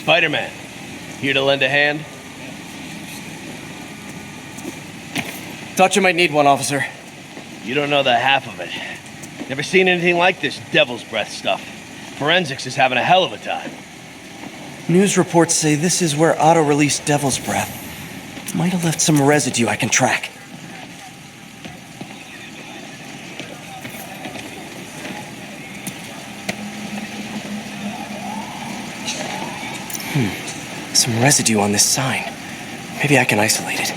Spider-Man, here to lend a hand? Thought you might need one, officer. You don't know the half of it. Never seen anything like this devil's breath stuff. Forensics is having a hell of a time. News reports say this is where Otto released Devil's Breath. Might have left some residue I can track. Some residue on this sign. Maybe I can isolate it.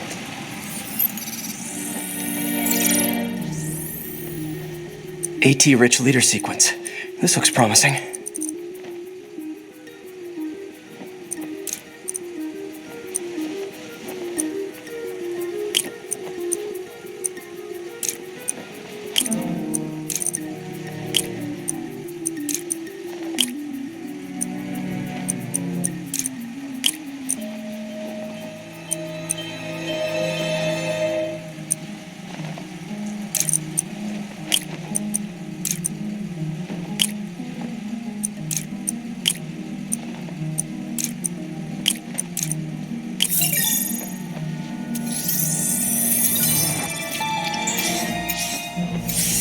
AT-rich leader sequence. This looks promising.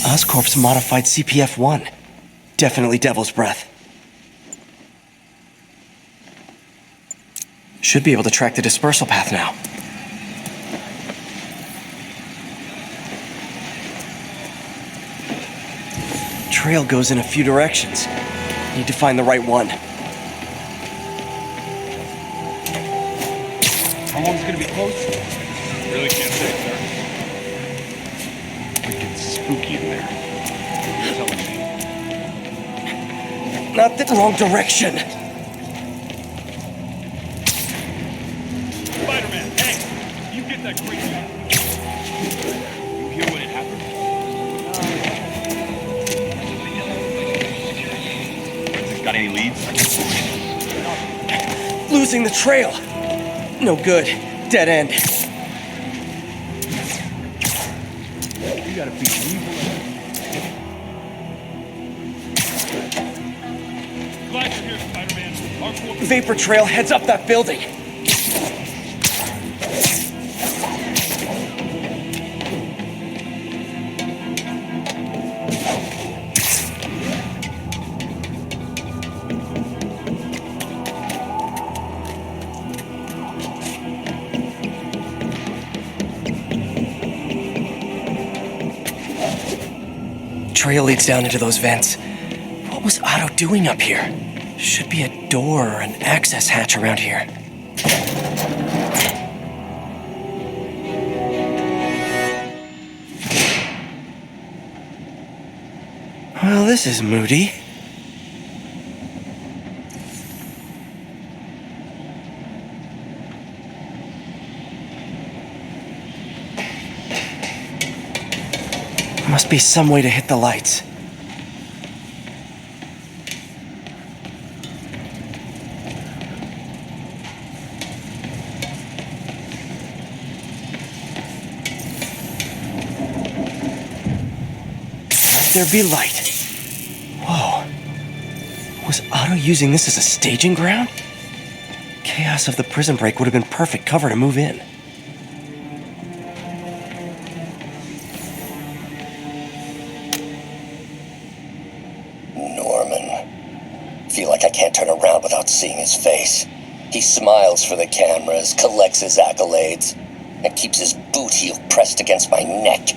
Oscorp's modified CPF-1. Definitely Devil's Breath. Should be able to track the dispersal path now. Trail goes in a few directions. Need to find the right one. How long is it gonna be closed? Really can't say, sir. Freaking spooky in there. You're telling me. Not the wrong direction. Spider-Man, hey! You get that crazy out. You hear when it happened? Got any leads? Losing the trail. No good. Dead end. You gotta be evil. Glad you're here, Spider-Man. Vapor trail heads up that building. Trail leads down into those vents. What was Otto doing up here? Should be a door or an access hatch around here. Well, this is moody. Must be some way to hit the lights. Let there be light. Whoa. Was Otto using this as a staging ground? Chaos of the prison break would have been perfect cover to move in. Feel like I can't turn around without seeing his face. He smiles for the cameras, collects his accolades, and keeps his boot heel pressed against my neck.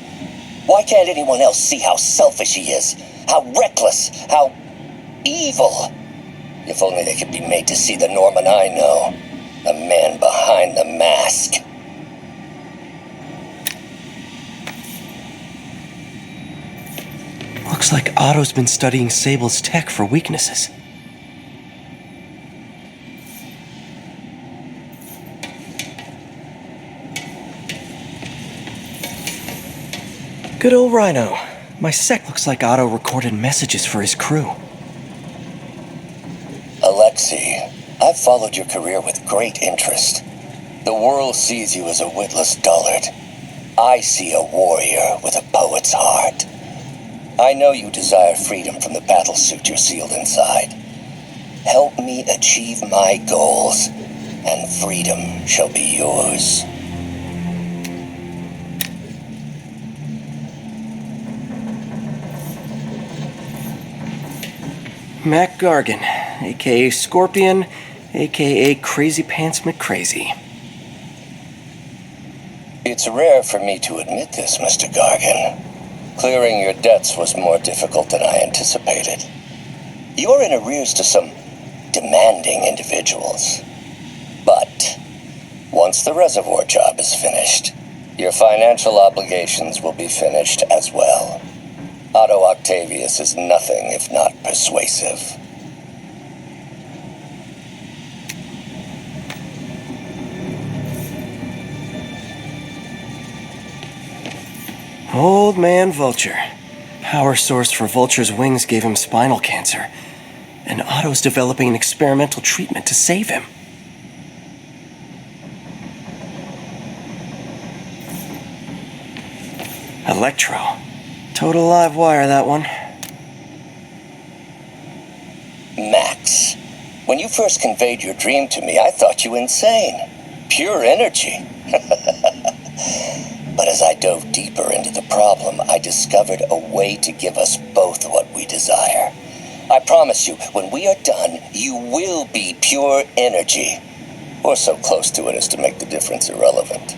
Why can't anyone else see how selfish he is? How reckless? How evil? If only they could be made to see the Norman I know. The man behind the mask. Looks like Otto's been studying Sable's tech for weaknesses. Good old Rhino. My sec looks like Otto recorded messages for his crew. Alexei, I've followed your career with great interest. The world sees you as a witless dullard. I see a warrior with a poet's heart. I know you desire freedom from the battlesuit you're sealed inside. Help me achieve my goals, and freedom shall be yours. Mac Gargan, aka Scorpion, aka Crazy Pants McCrazy. It's rare for me to admit this, Mr. Gargan. Clearing your debts was more difficult than I anticipated. You're in arrears to some demanding individuals. But once the reservoir job is finished, your financial obligations will be finished as well. Otto Octavius is nothing if not persuasive. Old man Vulture. Power source for Vulture's wings gave him spinal cancer, and Otto's developing an experimental treatment to save him. Electro. Total live wire, that one. Max, when you first conveyed your dream to me, I thought you insane. Pure energy. But as I dove deeper into the problem, I discovered a way to give us both what we desire. I promise you, when we are done, you will be pure energy. Or so close to it as to make the difference irrelevant.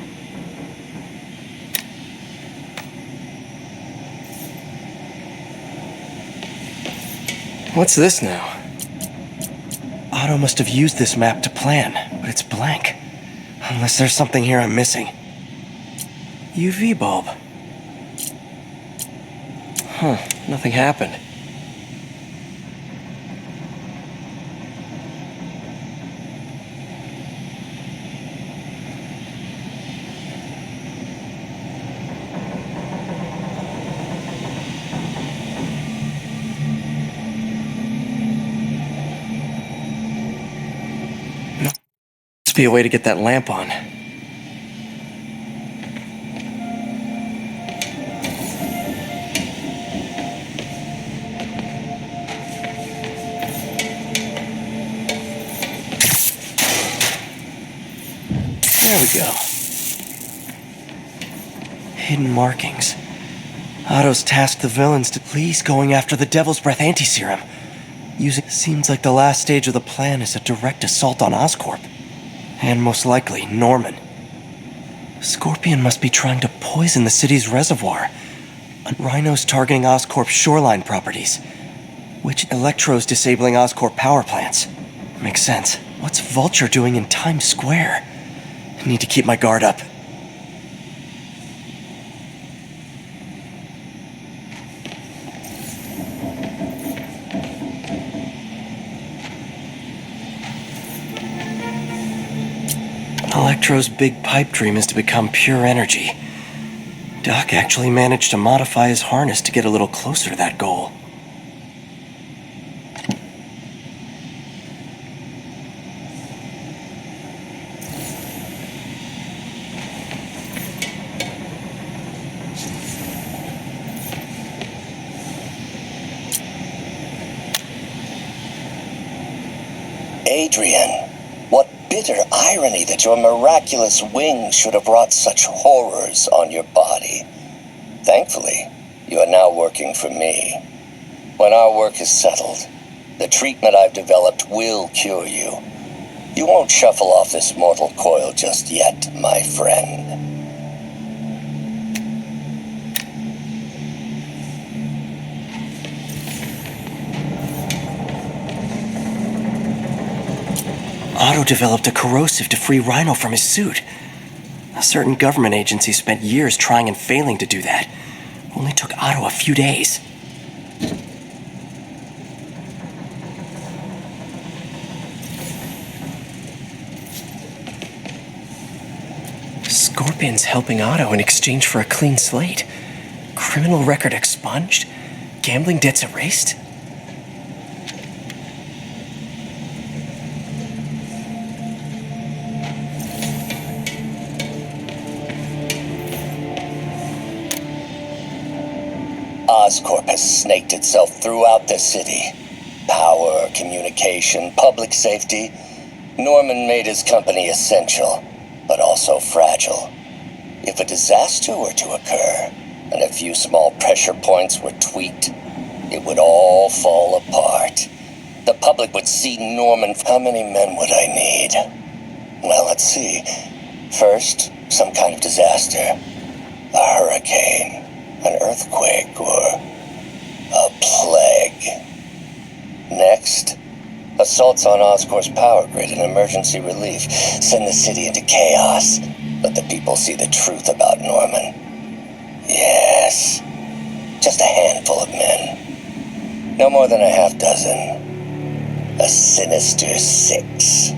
What's this now? Otto must have used this map to plan, but it's blank. Unless there's something here I'm missing. UV bulb. Huh, nothing happened. Must be a way to get that lamp on. There we go. Hidden markings. Otto's tasked the villains to please going after the Devil's Breath anti-serum. Seems like the last stage of the plan is a direct assault on Oscorp. And most likely, Norman. Scorpion must be trying to poison the city's reservoir. Rhino's targeting Oscorp's shoreline properties. Which Electro's disabling Oscorp power plants. Makes sense. What's Vulture doing in Times Square? I need to keep my guard up. Electro's big pipe dream is to become pure energy. Doc actually managed to modify his harness to get a little closer to that goal. Adrian, what bitter irony that your miraculous wings should have wrought such horrors on your body. Thankfully, you are now working for me. When our work is settled, the treatment I've developed will cure you. You won't shuffle off this mortal coil just yet, my friend. Otto developed a corrosive to free Rhino from his suit. A certain government agency spent years trying and failing to do that. Only took Otto a few days. Scorpion's helping Otto in exchange for a clean slate. Criminal record expunged? Gambling debts erased? Oscorp has snaked itself throughout the city. Power, without communication, public safety, Norman made his company essential, but also fragile. If a disaster were to occur, and a few small pressure points were tweaked, it would all fall apart. The public would see Norman. How many men would I need? Well, let's see. First, some kind of disaster. A hurricane, an earthquake, or a plague. Next, assaults on Oscorp's power grid and emergency relief. Send the city into chaos. Let the people see the truth about Norman. Yes, just a handful of men. No more than a half dozen. A sinister 6.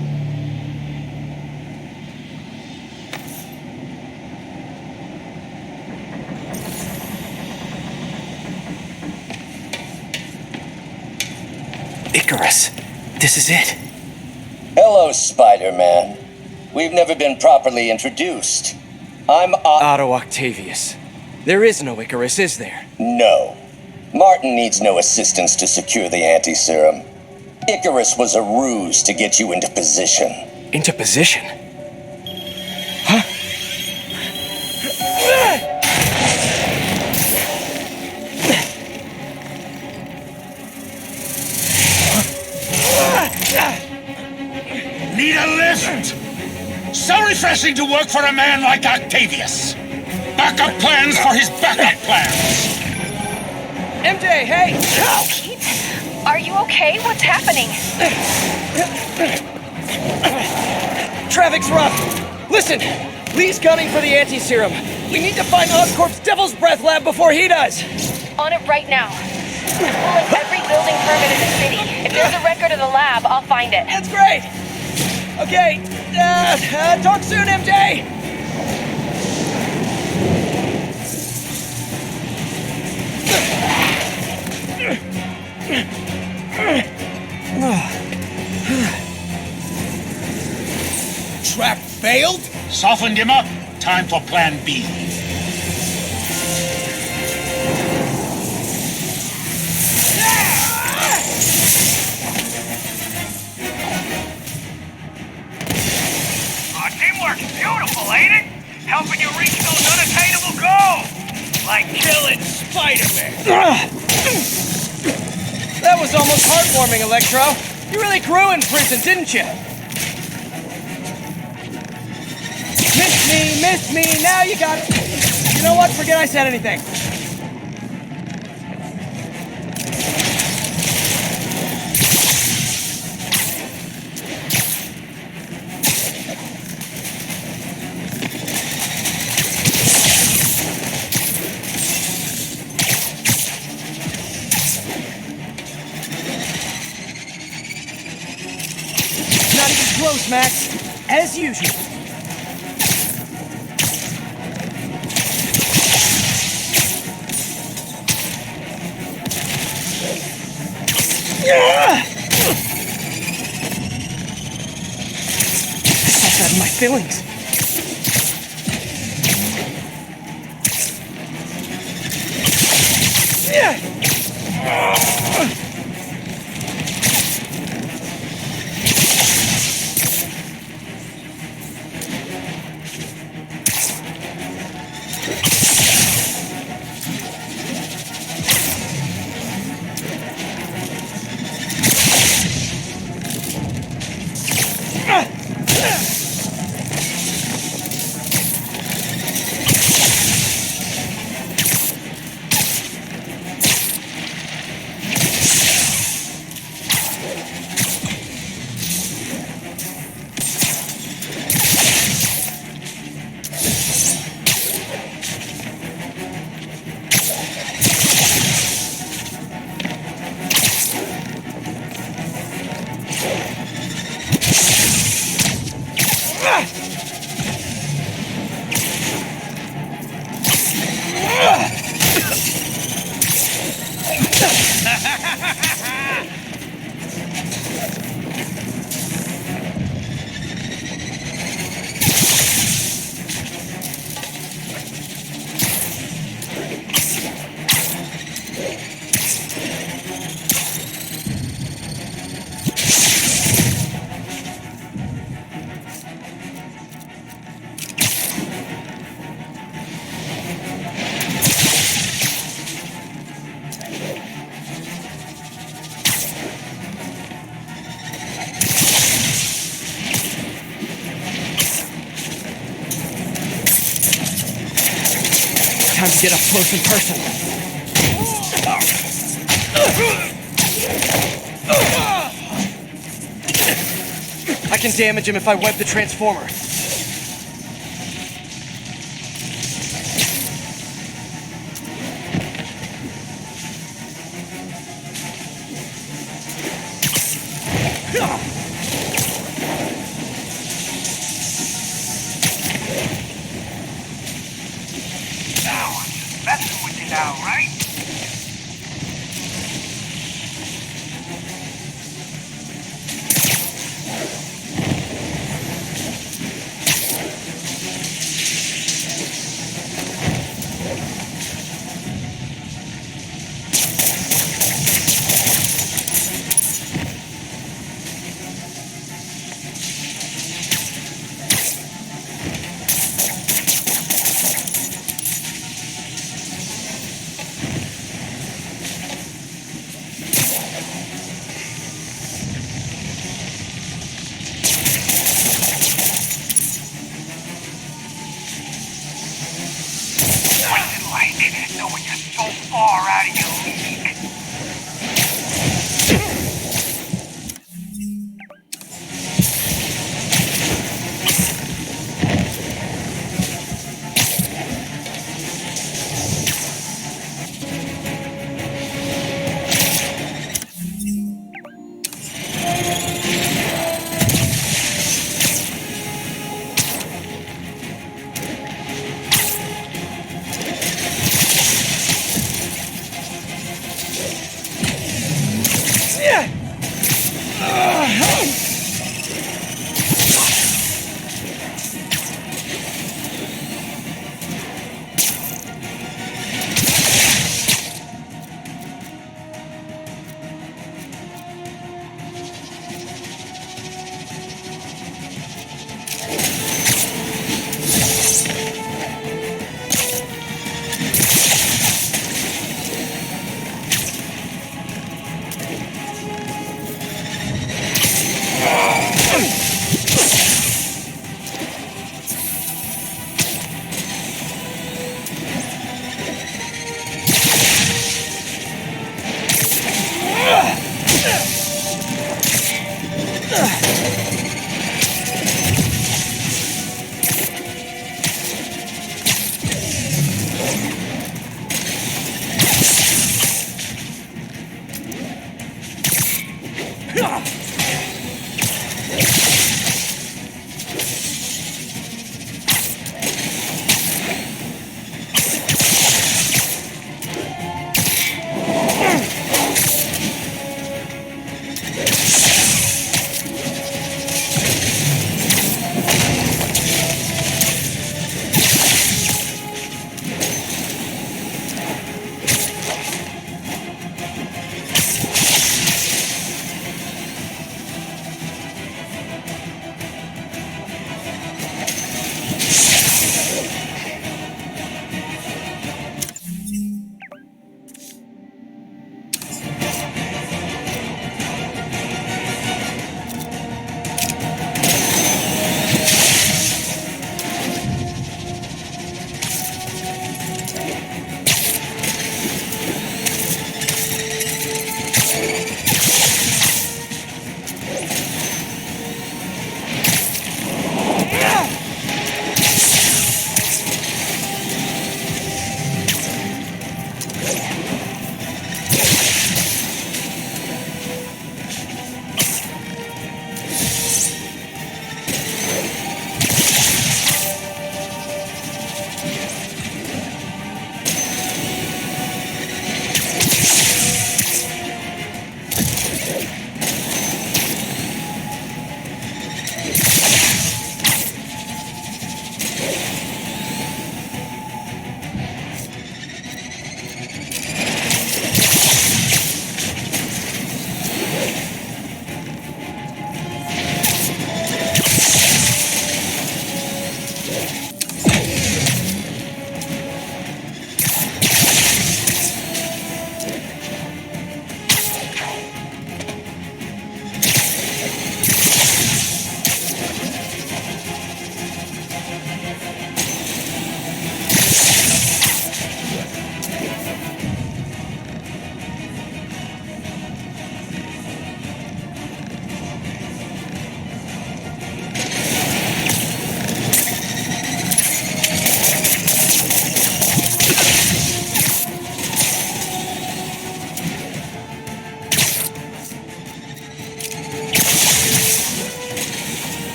Icarus, this is it. Hello, Spider-Man. We've never been properly introduced. I'm Otto Octavius. There is no Icarus, is there? No. Martin needs no assistance to secure the anti-serum. Icarus was a ruse to get you into position. Into position? Huh? Need a lift? So refreshing to work for a man like Octavius. Backup plans for his backup plans. MJ, hey! Pete, are you okay? What's happening? Traffic's rough. Listen, Lee's gunning for the anti-serum. We need to find Oscorp's Devil's Breath lab before he does. On it right now. Pulling every building permit in the city. If there's a record of the lab, I'll find it. That's great. Okay, talk soon, MJ. Trap failed? Softened him up. Time for plan B. Our teamwork's beautiful, ain't it? Helping you reach those unattainable goals. Like killing Spider-Man. That was almost heartwarming, Electro. You really grew in prison, didn't you? Miss me, now you got it. You know what? Forget I said anything. Not even close, Max. As usual. This out of my feelings. time to get up close and personal. I can damage him if I wipe the transformer. Now, I'm just messing with you now, right? Knowing you're so far out of your league.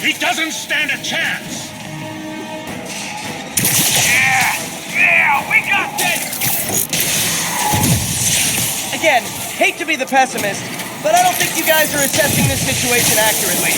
He doesn't stand a chance. Yeah, we got this! Again, hate to be the pessimist, but I don't think you guys are assessing this situation accurately.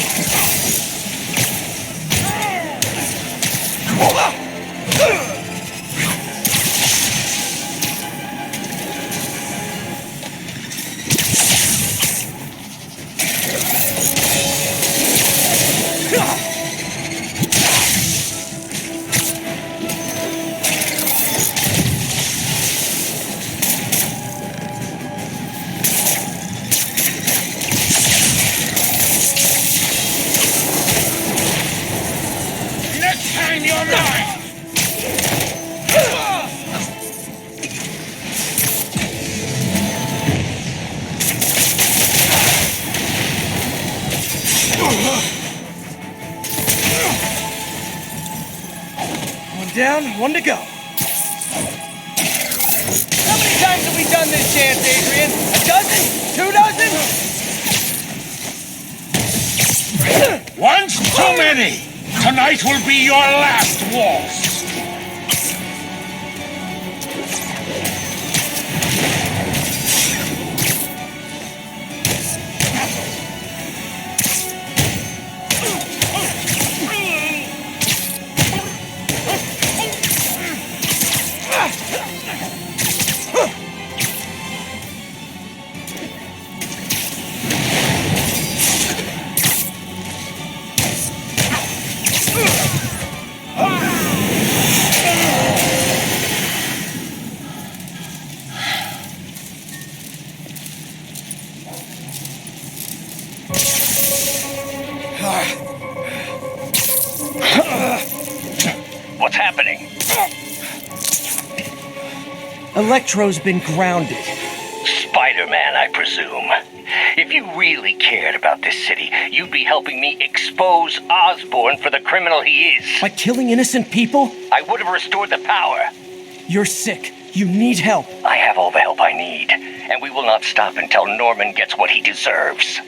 Next time you're mine. One down, one to go. How many times have we done this dance, Adrian? A dozen? 2 dozen? Once too many. Tonight will be your last waltz. What's happening? Electro's been grounded. Spider-Man, I presume. If you really cared about this city, you'd be helping me expose Osborn for the criminal he is. By killing innocent people? I would have restored the power. You're sick. You need help. I have all the help I need, and we will not stop until Norman gets what he deserves.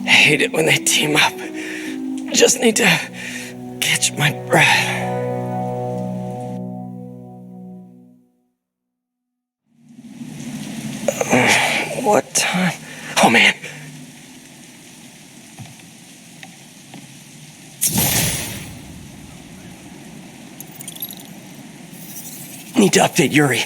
Hate it when they team up. Just need to catch my breath. What time? Oh man. Need to update Yuri.